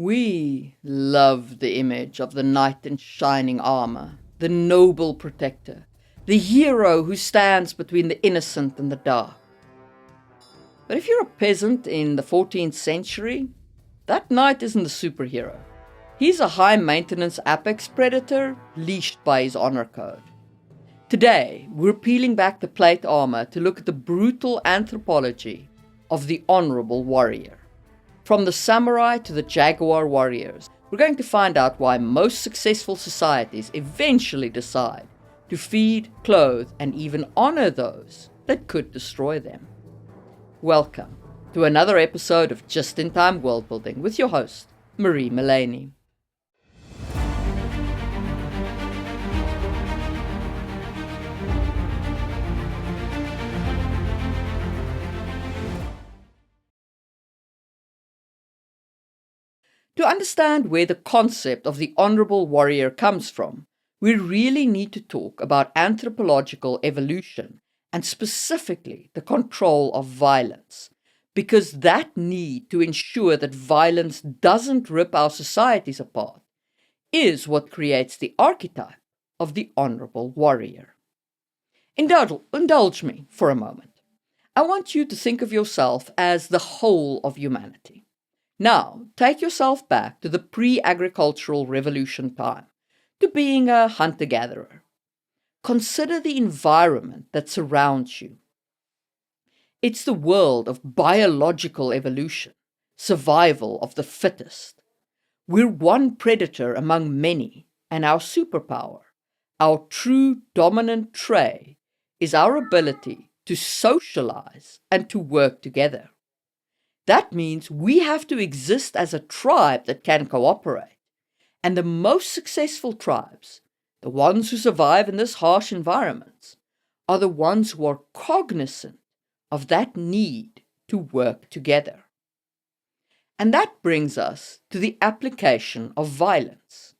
We love the image of the knight in shining armor, the noble protector, the hero who stands between the innocent and the dark. But if you're a peasant in the 14th century, that knight isn't a superhero. He's a high-maintenance apex predator leashed by his honor code. Today, we're peeling back the plate armor to look at the brutal anthropology of the honorable warrior. From the samurai to the jaguar warriors, we're going to find out why most successful societies eventually decide to feed, clothe, and even honor those that could destroy them. Welcome to another episode of Just-in-Time Worldbuilding with your host, Marie Mullaney. To understand where the concept of the honorable warrior comes from, we really need to talk about anthropological evolution and specifically the control of violence, because that need to ensure that violence doesn't rip our societies apart is what creates the archetype of the honorable warrior. Indulge me for a moment. I want you to think of yourself as the whole of humanity. Now, take yourself back to the pre-agricultural revolution time, to being a hunter-gatherer. Consider the environment that surrounds you. It's the world of biological evolution, survival of the fittest. We're one predator among many, and our superpower, our true dominant trait, is our ability to socialize and to work together. That means we have to exist as a tribe that can cooperate. And the most successful tribes, the ones who survive in this harsh environments, are the ones who are cognizant of that need to work together. And that brings us to the application of violence.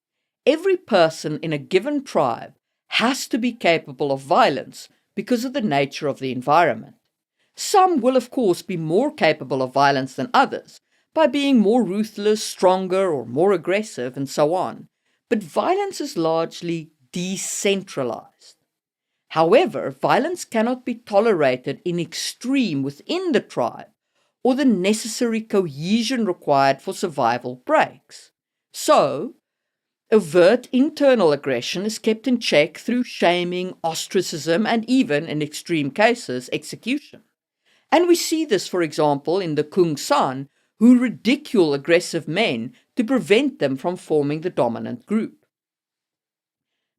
Every person in a given tribe has to be capable of violence because of the nature of the environment. Some will, of course, be more capable of violence than others, by being more ruthless, stronger, or more aggressive, and so on. But violence is largely decentralized. However, violence cannot be tolerated in extreme within the tribe, or the necessary cohesion required for survival breaks. So, overt internal aggression is kept in check through shaming, ostracism, and even, in extreme cases, execution. And we see this, for example, in the Kung San, who ridicule aggressive men to prevent them from forming the dominant group.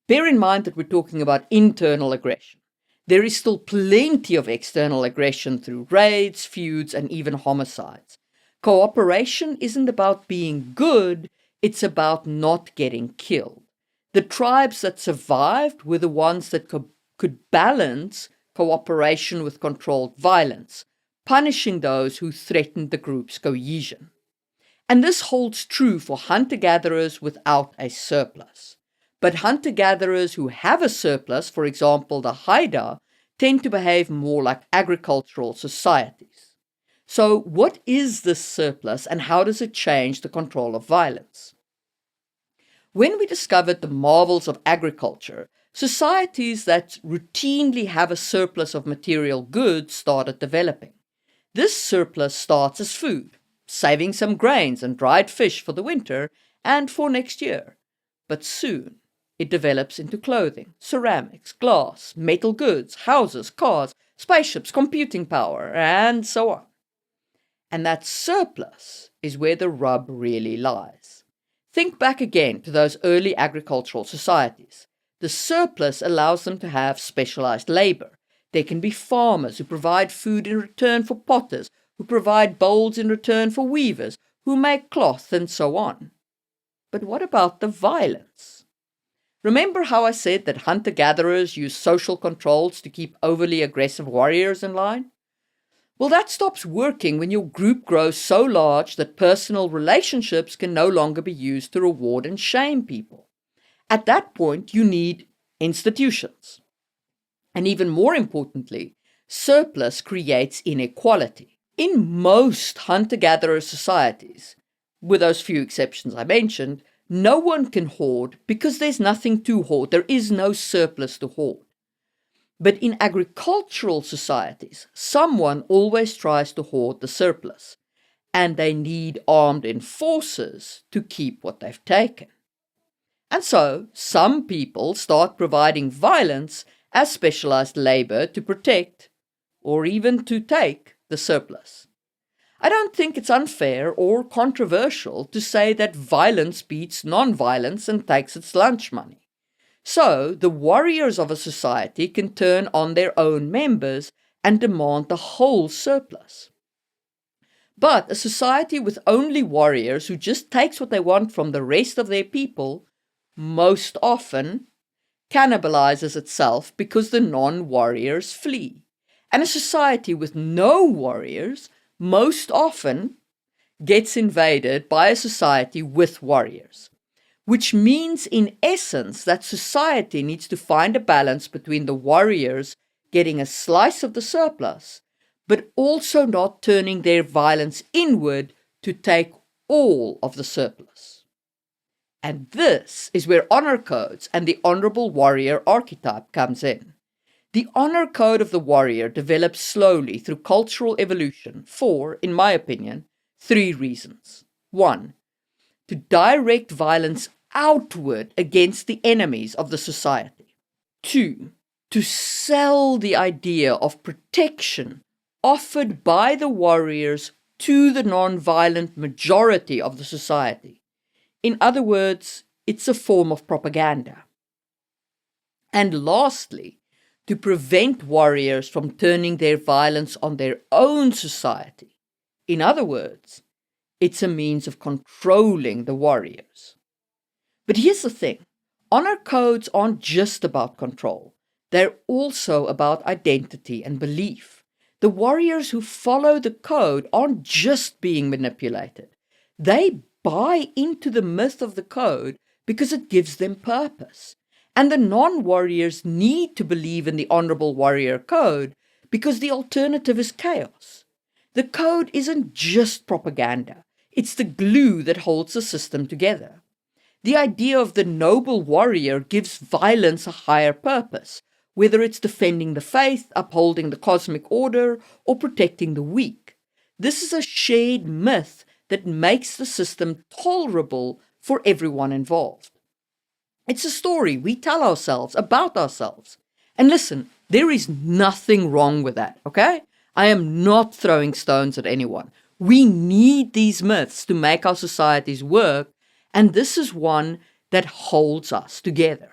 Bear in mind that we're talking about internal aggression. There is still plenty of external aggression through raids, feuds, and even homicides. Cooperation isn't about being good, it's about not getting killed. The tribes that survived were the ones that could balance cooperation with controlled violence, punishing those who threatened the group's cohesion. And this holds true for hunter-gatherers without a surplus. But hunter-gatherers who have a surplus, for example the Haida, tend to behave more like agricultural societies. So what is this surplus and how does it change the control of violence? When we discovered the marvels of agriculture, societies that routinely have a surplus of material goods started developing. This surplus starts as food, saving some grains and dried fish for the winter and for next year. But soon, it develops into clothing, ceramics, glass, metal goods, houses, cars, spaceships, computing power, and so on. And that surplus is where the rub really lies. Think back again to those early agricultural societies. The surplus allows them to have specialized labor. There can be farmers who provide food in return for potters, who provide bowls in return for weavers, who make cloth, and so on. But what about the violence? Remember how I said that hunter-gatherers use social controls to keep overly aggressive warriors in line? Well, that stops working when your group grows so large that personal relationships can no longer be used to reward and shame people. At that point, you need institutions. And even more importantly, surplus creates inequality. In most hunter-gatherer societies, with those few exceptions I mentioned, no one can hoard because there's nothing to hoard. There is no surplus to hoard. But in agricultural societies, someone always tries to hoard the surplus, and they need armed enforcers to keep what they've taken. And so, some people start providing violence as specialized labor to protect, or even to take, the surplus. I don't think it's unfair or controversial to say that violence beats non-violence and takes its lunch money. So, the warriors of a society can turn on their own members and demand the whole surplus. But a society with only warriors who just takes what they want from the rest of their people, most often cannibalizes itself because the non-warriors flee. And a society with no warriors most often gets invaded by a society with warriors. Which means, in essence, that society needs to find a balance between the warriors getting a slice of the surplus, but also not turning their violence inward to take all of the surplus. And this is where honor codes and the honorable warrior archetype comes in. The honor code of the warrior develops slowly through cultural evolution for, in my opinion, 3 reasons. 1. To direct violence outward against the enemies of the society. 2. To sell the idea of protection offered by the warriors to the non-violent majority of the society. In other words, it's a form of propaganda. And lastly, to prevent warriors from turning their violence on their own society. In other words, it's a means of controlling the warriors. But here's the thing, honor codes aren't just about control. They're also about identity and belief. The warriors who follow the code aren't just being manipulated. They buy into the myth of the code because it gives them purpose. And the non-warriors need to believe in the honorable warrior code because the alternative is chaos. The code isn't just propaganda. It's the glue that holds the system together. The idea of the noble warrior gives violence a higher purpose, whether it's defending the faith, upholding the cosmic order, or protecting the weak. This is a shared myth that makes the system tolerable for everyone involved. It's a story we tell ourselves about ourselves. And listen, there is nothing wrong with that, okay? I am not throwing stones at anyone. We need these myths to make our societies work, and this is one that holds us together.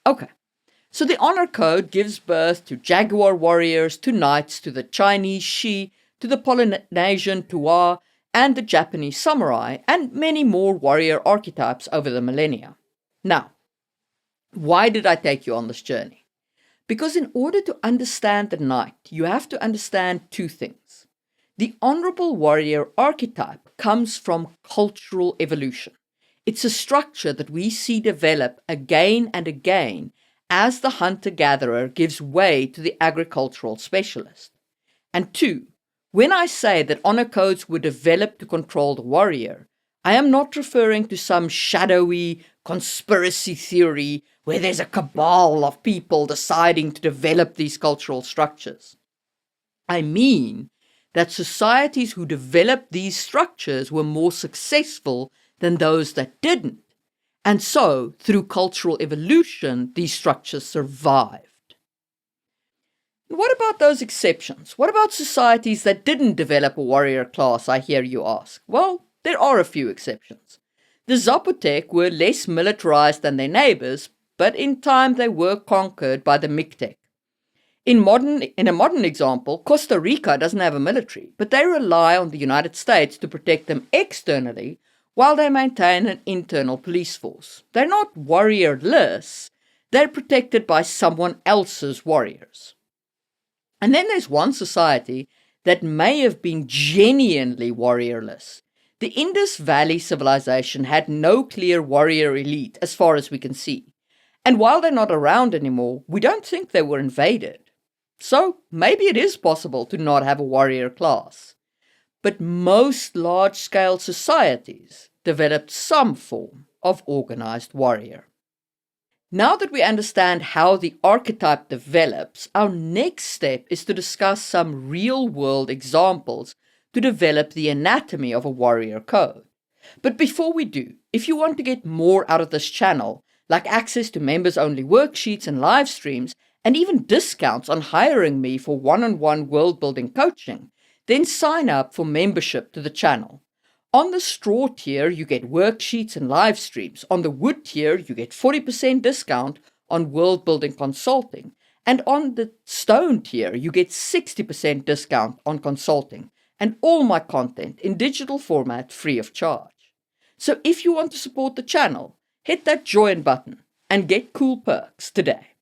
Okay, so the honor code gives birth to jaguar warriors, to knights, to the Chinese Shi, to the Polynesian Tuwa, and the Japanese samurai, and many more warrior archetypes over the millennia. Now, why did I take you on this journey? Because in order to understand the knight, you have to understand 2 things. The honorable warrior archetype comes from cultural evolution. It's a structure that we see develop again and again as the hunter-gatherer gives way to the agricultural specialist. And 2, when I say that honor codes were developed to control the warrior, I am not referring to some shadowy conspiracy theory where there's a cabal of people deciding to develop these cultural structures. I mean that societies who developed these structures were more successful than those that didn't. And so, through cultural evolution, these structures survived. What about those exceptions? What about societies that didn't develop a warrior class, I hear you ask? Well, there are a few exceptions. The Zapotec were less militarized than their neighbors, but in time they were conquered by the Mixtec. In a modern example, Costa Rica doesn't have a military, but they rely on the United States to protect them externally while they maintain an internal police force. They're not warriorless, they're protected by someone else's warriors. And then there's one society that may have been genuinely warriorless. The Indus Valley civilization had no clear warrior elite as far as we can see. And while they're not around anymore, we don't think they were invaded. So maybe it is possible to not have a warrior class. but most large-scale societies developed some form of organized warrior. Now that we understand how the archetype develops, our next step is to discuss some real-world examples to develop the anatomy of a warrior code. But before we do, if you want to get more out of this channel, like access to members-only worksheets and live streams, and even discounts on hiring me for one-on-one world-building coaching, then sign up for membership to the channel. On the straw tier, you get worksheets and live streams. On the wood tier, you get 40% discount on world-building consulting. And on the stone tier, you get 60% discount on consulting and all my content in digital format free of charge. So if you want to support the channel, hit that join button and get cool perks today.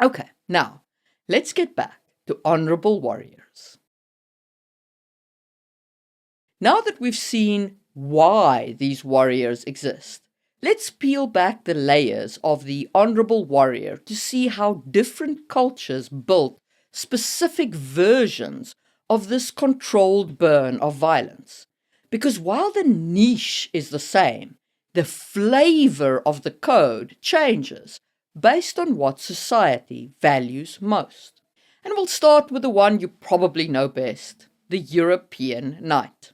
Okay, now let's get back to honorable warriors. Now that we've seen why these warriors exist, let's peel back the layers of the honorable warrior to see how different cultures built specific versions of this controlled burn of violence. Because while the niche is the same, the flavor of the code changes based on what society values most. And we'll start with the one you probably know best, the European knight.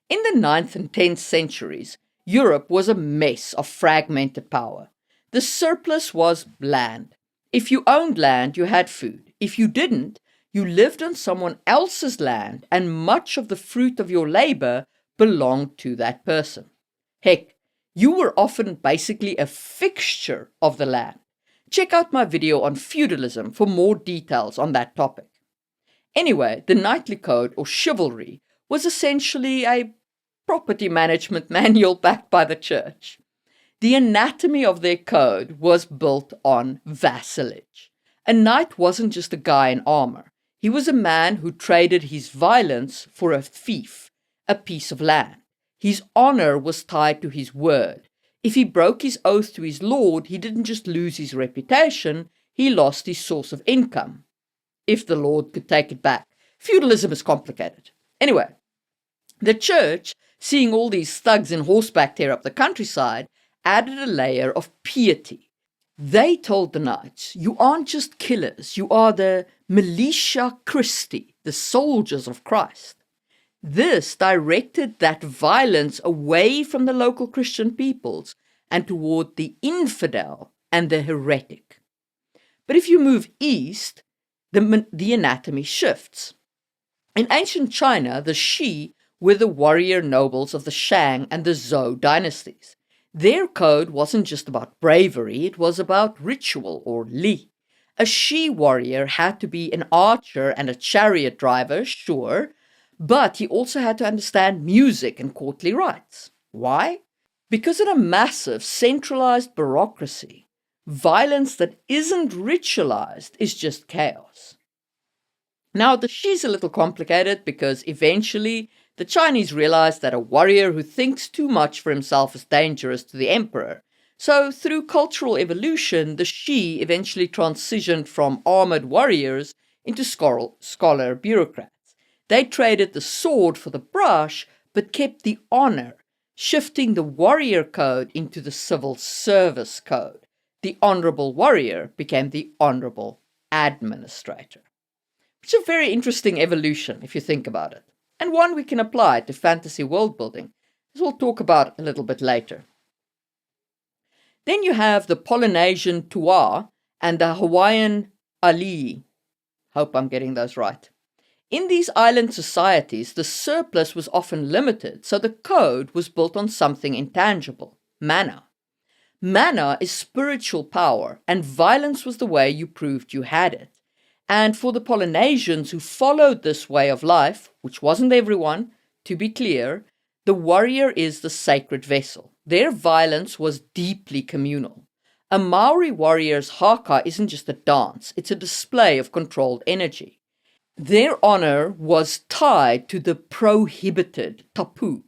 In the 9th and 10th centuries, Europe was a mess of fragmented power. The surplus was land. If you owned land, you had food. If you didn't, you lived on someone else's land, and much of the fruit of your labor belonged to that person. Heck, you were often basically a fixture of the land. Check out my video on feudalism for more details on that topic. Anyway, the knightly code, or chivalry, was essentially a property management manual backed by the church. The anatomy of their code was built on vassalage. A knight wasn't just a guy in armor. He was a man who traded his violence for a fief, a piece of land. His honor was tied to his word. If he broke his oath to his lord, he didn't just lose his reputation, he lost his source of income. If the lord could take it back. Feudalism is complicated. Anyway, the church, seeing all these thugs in horseback tear up the countryside, added a layer of piety. They told the knights, you aren't just killers, you are the militia Christi, the soldiers of Christ. This directed that violence away from the local Christian peoples and toward the infidel and the heretic. But if you move east, the anatomy shifts. In ancient China, the Shi were the warrior nobles of the Shang and the Zhou dynasties. Their code wasn't just about bravery, it was about ritual, or li. A Shi warrior had to be an archer and a chariot driver, sure, but he also had to understand music and courtly rites. Why? Because in a massive, centralized bureaucracy, violence that isn't ritualized is just chaos. Now, the Shi's a little complicated because eventually the Chinese realized that a warrior who thinks too much for himself is dangerous to the emperor. So, through cultural evolution, the Shi eventually transitioned from armored warriors into scholar bureaucrats. They traded the sword for the brush, but kept the honor, shifting the warrior code into the civil service code. The honorable warrior became the honorable administrator. Which is a very interesting evolution if you think about it, and one we can apply to fantasy world building, as we'll talk about a little bit later. Then you have the Polynesian Tua and the Hawaiian Ali. Hope I'm getting those right. In these island societies, the surplus was often limited, so the code was built on something intangible, mana. Mana is spiritual power, and violence was the way you proved you had it. And for the Polynesians who followed this way of life, which wasn't everyone, to be clear, the warrior is the sacred vessel. Their violence was deeply communal. A Maori warrior's haka isn't just a dance, it's a display of controlled energy. Their honor was tied to the prohibited, tapu.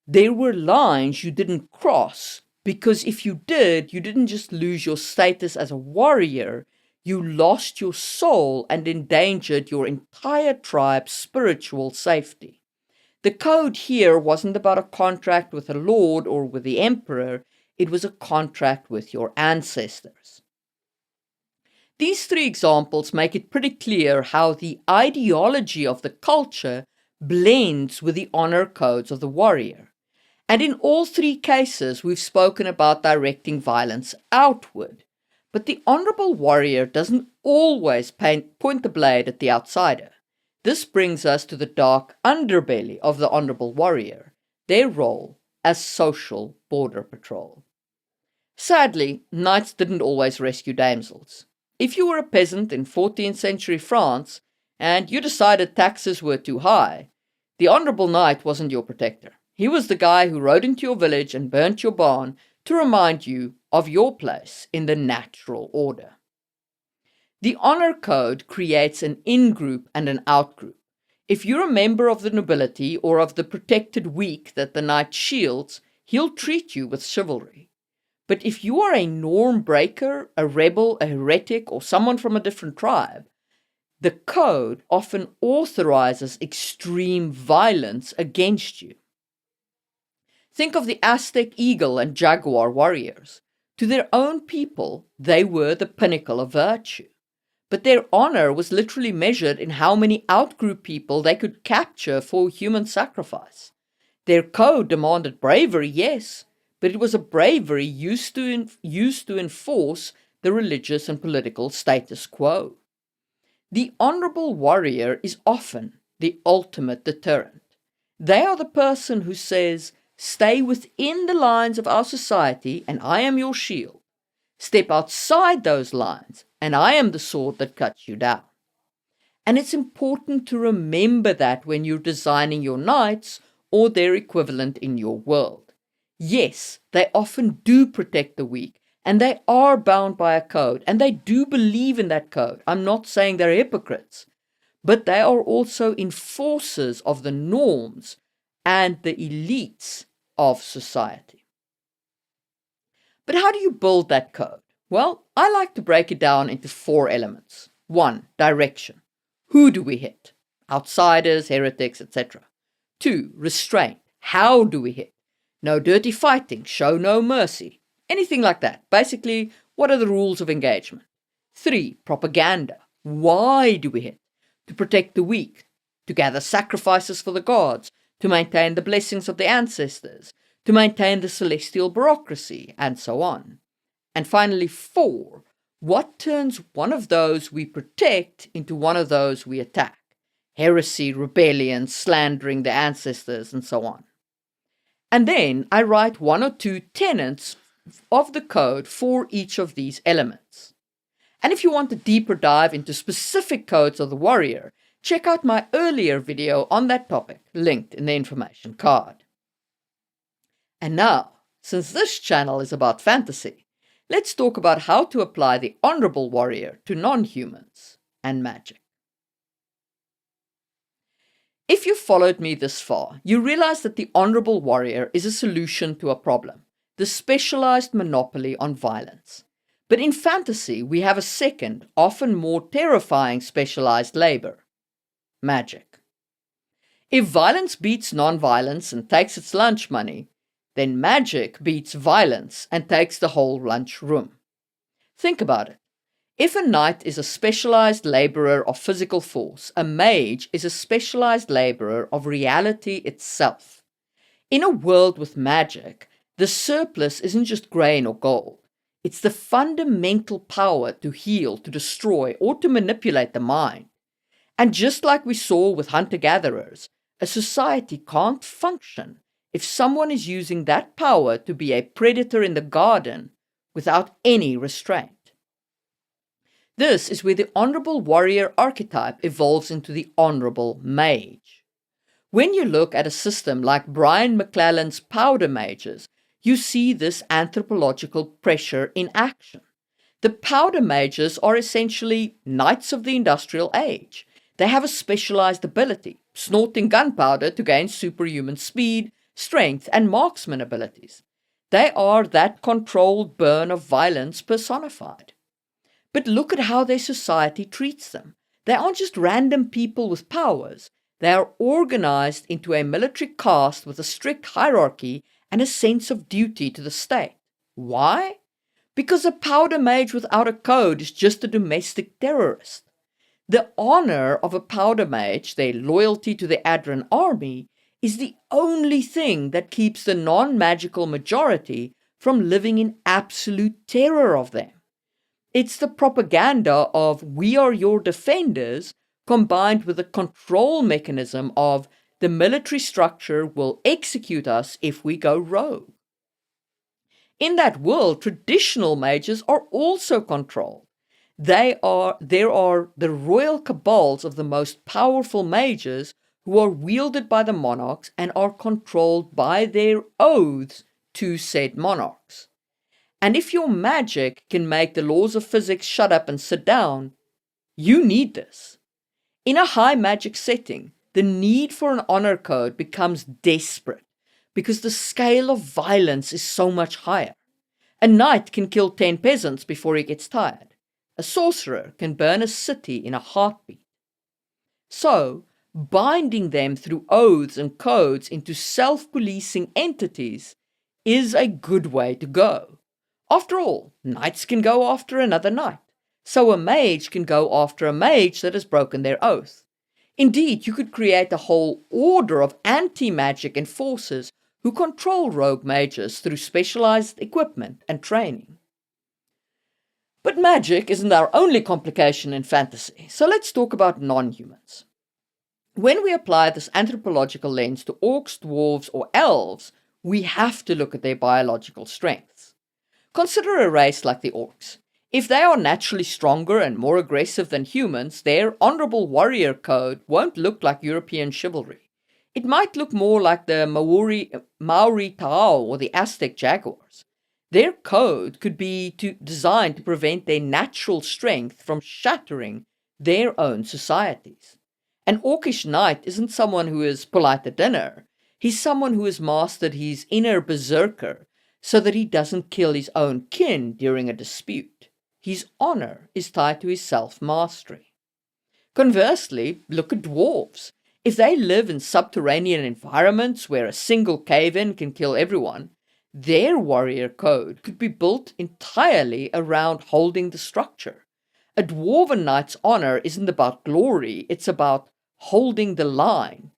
There were lines you didn't cross, because if you did, you didn't just lose your status as a warrior, You lost your soul and endangered your entire tribe's spiritual safety. The code here wasn't about a contract with a lord or with the emperor, it was a contract with your ancestors. These three examples make it pretty clear how the ideology of the culture blends with the honor codes of the warrior. And in all three cases, we've spoken about directing violence outward. But the honorable warrior doesn't always point the blade at the outsider. This brings us to the dark underbelly of the honorable warrior, their role as social border patrol. Sadly, knights didn't always rescue damsels. If you were a peasant in 14th century France and you decided taxes were too high, the honorable knight wasn't your protector. He was the guy who rode into your village and burnt your barn to remind you of your place in the natural order. The honor code creates an in-group and an out-group. If you're a member of the nobility or of the protected weak that the knight shields, he'll treat you with chivalry. But if you are a norm breaker, a rebel, a heretic, or someone from a different tribe, the code often authorizes extreme violence against you. Think of the Aztec eagle and jaguar warriors. To their own people, they were the pinnacle of virtue. But their honor was literally measured in how many outgroup people they could capture for human sacrifice. Their code demanded bravery, yes, but it was a bravery used to enforce the religious and political status quo. The honorable warrior is often the ultimate deterrent. They are the person who says, "Stay within the lines of our society and I am your shield. Step outside those lines and I am the sword that cuts you down." And it's important to remember that when you're designing your knights or their equivalent in your world. Yes, they often do protect the weak, and they are bound by a code, and they do believe in that code. I'm not saying they're hypocrites, but they are also enforcers of the norms and the elites of society. But how do you build that code? Well, I like to break it down into 4 elements. 1. Direction. Who do we hit? Outsiders, heretics, etc. 2. Restraint. How do we hit? No dirty fighting, show no mercy. Anything like that. Basically, what are the rules of engagement? 3. Propaganda. Why do we hit? To protect the weak, to gather sacrifices for the gods, to maintain the blessings of the ancestors, to maintain the celestial bureaucracy, and so on. And finally, 4. What turns one of those we protect into one of those we attack? Heresy, rebellion, slandering the ancestors, and so on. And then I write 1 or 2 tenets of the code for each of these elements. And if you want a deeper dive into specific codes of the warrior, check out my earlier video on that topic, linked in the information card. And now, since this channel is about fantasy, let's talk about how to apply the honorable warrior to non-humans and magic. If you followed me this far, you realize that the honorable warrior is a solution to a problem, the specialized monopoly on violence. But in fantasy, we have a second, often more terrifying specialized labor: magic. If violence beats non-violence and takes its lunch money, then magic beats violence and takes the whole lunch room. Think about it. If a knight is a specialized laborer of physical force, a mage is a specialized laborer of reality itself. In a world with magic, the surplus isn't just grain or gold. It's the fundamental power to heal, to destroy, or to manipulate the mind. And just like we saw with hunter-gatherers, a society can't function if someone is using that power to be a predator in the garden without any restraint. This is where the honorable warrior archetype evolves into the honorable mage. When you look at a system like Brian McClellan's powder mages, you see this anthropological pressure in action. The powder mages are essentially knights of the industrial age. They have a specialized ability, snorting gunpowder to gain superhuman speed, strength, and marksman abilities. They are that controlled burn of violence personified. But look at how their society treats them. They aren't just random people with powers. They are organized into a military caste with a strict hierarchy and a sense of duty to the state. Why? Because a powder mage without a code is just a domestic terrorist. The honor of a powder mage, their loyalty to the Adran army, is the only thing that keeps the non-magical majority from living in absolute terror of them. It's the propaganda of "we are your defenders" combined with the control mechanism of "the military structure will execute us if we go rogue." In that world, traditional mages are also controlled. There are the royal cabals of the most powerful mages who are wielded by the monarchs and are controlled by their oaths to said monarchs. And if your magic can make the laws of physics shut up and sit down, you need this. In a high magic setting, the need for an honor code becomes desperate because the scale of violence is so much higher. A knight can kill 10 peasants before he gets tired. A sorcerer can burn a city in a heartbeat. So, binding them through oaths and codes into self-policing entities is a good way to go. After all, knights can go after another knight, so a mage can go after a mage that has broken their oath. Indeed, you could create a whole order of anti-magic enforcers who control rogue mages through specialized equipment and training. But magic isn't our only complication in fantasy, so let's talk about non-humans. When we apply this anthropological lens to orcs, dwarves, or elves, we have to look at their biological strengths. Consider a race like the orcs. If they are naturally stronger and more aggressive than humans, their honorable warrior code won't look like European chivalry. It might look more like the Maori Tao or the Aztec jaguars. Their code could be designed to prevent their natural strength from shattering their own societies. An orcish knight isn't someone who is polite at dinner. He's someone who has mastered his inner berserker so that he doesn't kill his own kin during a dispute. His honor is tied to his self-mastery. Conversely, look at dwarves. If they live in subterranean environments where a single cave-in can kill everyone, their warrior code could be built entirely around holding the structure. A dwarven knight's honor isn't about glory, it's about holding the line.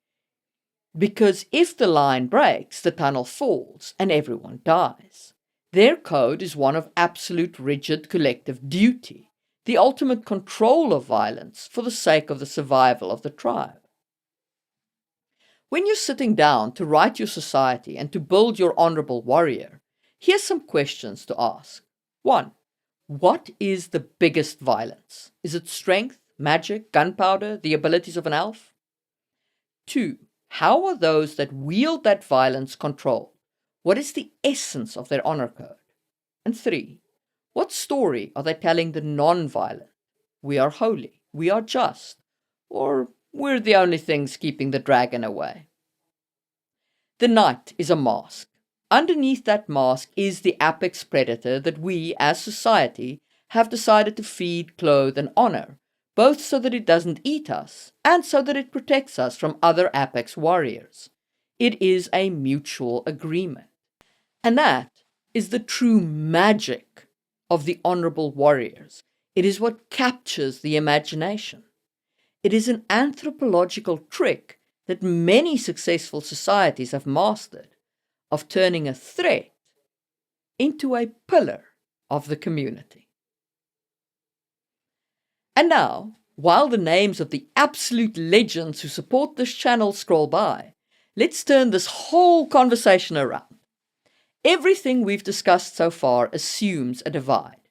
Because if the line breaks, the tunnel falls and everyone dies. Their code is one of absolute rigid collective duty, the ultimate control of violence for the sake of the survival of the tribe. When you're sitting down to write your society and to build your honorable warrior, here's some questions to ask. 1. What is the biggest violence? Is it strength, magic, gunpowder, the abilities of an elf? 2. How are those that wield that violence controlled? What is the essence of their honor code? And 3. What story are they telling the non-violent? We are holy, we are just, or we're the only things keeping the dragon away. The knight is a mask. Underneath that mask is the apex predator that we, as society, have decided to feed, clothe, and honor, both so that it doesn't eat us, and so that it protects us from other apex warriors. It is a mutual agreement. And that is the true magic of the honorable warriors. It is what captures the imagination. It is an anthropological trick that many successful societies have mastered, of turning a threat into a pillar of the community. And now, while the names of the absolute legends who support this channel scroll by, let's turn this whole conversation around. Everything we've discussed so far assumes a divide.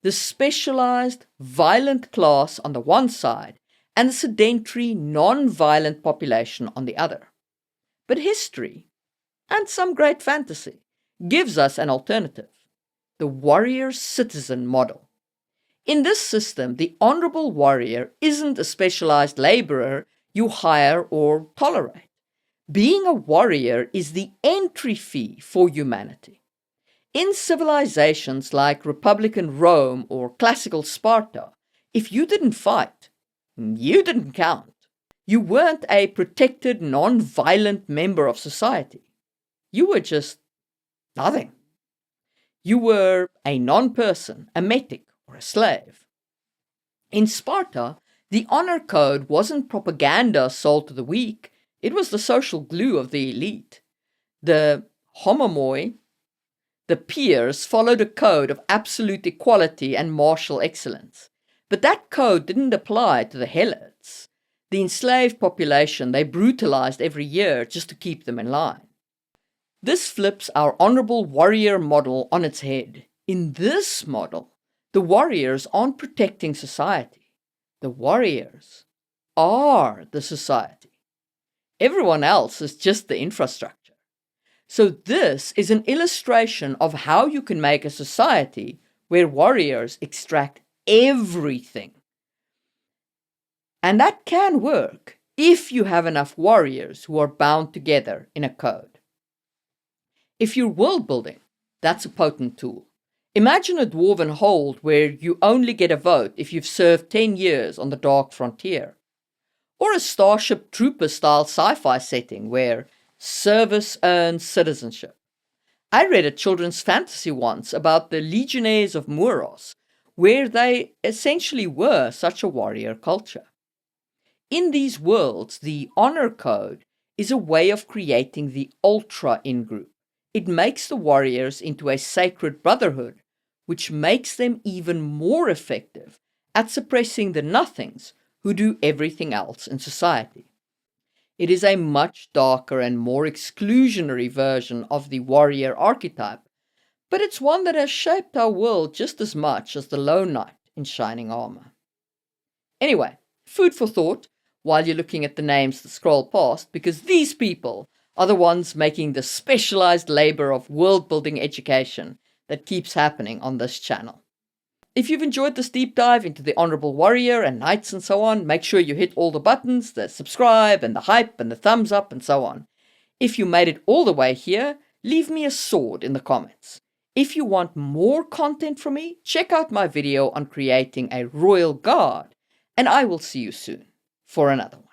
The specialized, violent class on the one side and the sedentary, non-violent population on the other. But history, and some great fantasy, gives us an alternative, the warrior-citizen model. In this system, the honorable warrior isn't a specialized laborer you hire or tolerate. Being a warrior is the entry fee for humanity. In civilizations like Republican Rome or classical Sparta, if you didn't fight, you didn't count. You weren't a protected, non-violent member of society. You were just nothing. You were a non-person, a metic, or a slave. In Sparta, the honor code wasn't propaganda sold to the weak, it was the social glue of the elite. The homomoi, the peers, followed a code of absolute equality and martial excellence. But that code didn't apply to the helots, the enslaved population they brutalized every year just to keep them in line. This flips our honorable warrior model on its head. In this model, the warriors aren't protecting society. The warriors are the society. Everyone else is just the infrastructure. So this is an illustration of how you can make a society where warriors extract everything. And that can work if you have enough warriors who are bound together in a code. If you're world building, that's a potent tool. Imagine a dwarven hold where you only get a vote if you've served 10 years on the Dark Frontier. Or a Starship Trooper-style sci-fi setting where service earns citizenship. I read a children's fantasy once about the Legionnaires of Muros, where they essentially were such a warrior culture. In these worlds, the honor code is a way of creating the ultra in-group. It makes the warriors into a sacred brotherhood, which makes them even more effective at suppressing the nothings who do everything else in society. It is a much darker and more exclusionary version of the warrior archetype, but it's one that has shaped our world just as much as the lone knight in shining armor. Anyway, food for thought while you're looking at the names that scroll past, because these people are the ones making the specialized labor of world-building education that keeps happening on this channel. If you've enjoyed this deep dive into the Honorable Warrior and Knights and so on, make sure you hit all the buttons, the subscribe and the hype and the thumbs up and so on. If you made it all the way here, leave me a sword in the comments. If you want more content from me, check out my video on creating a Royal Guard, and I will see you soon for another one.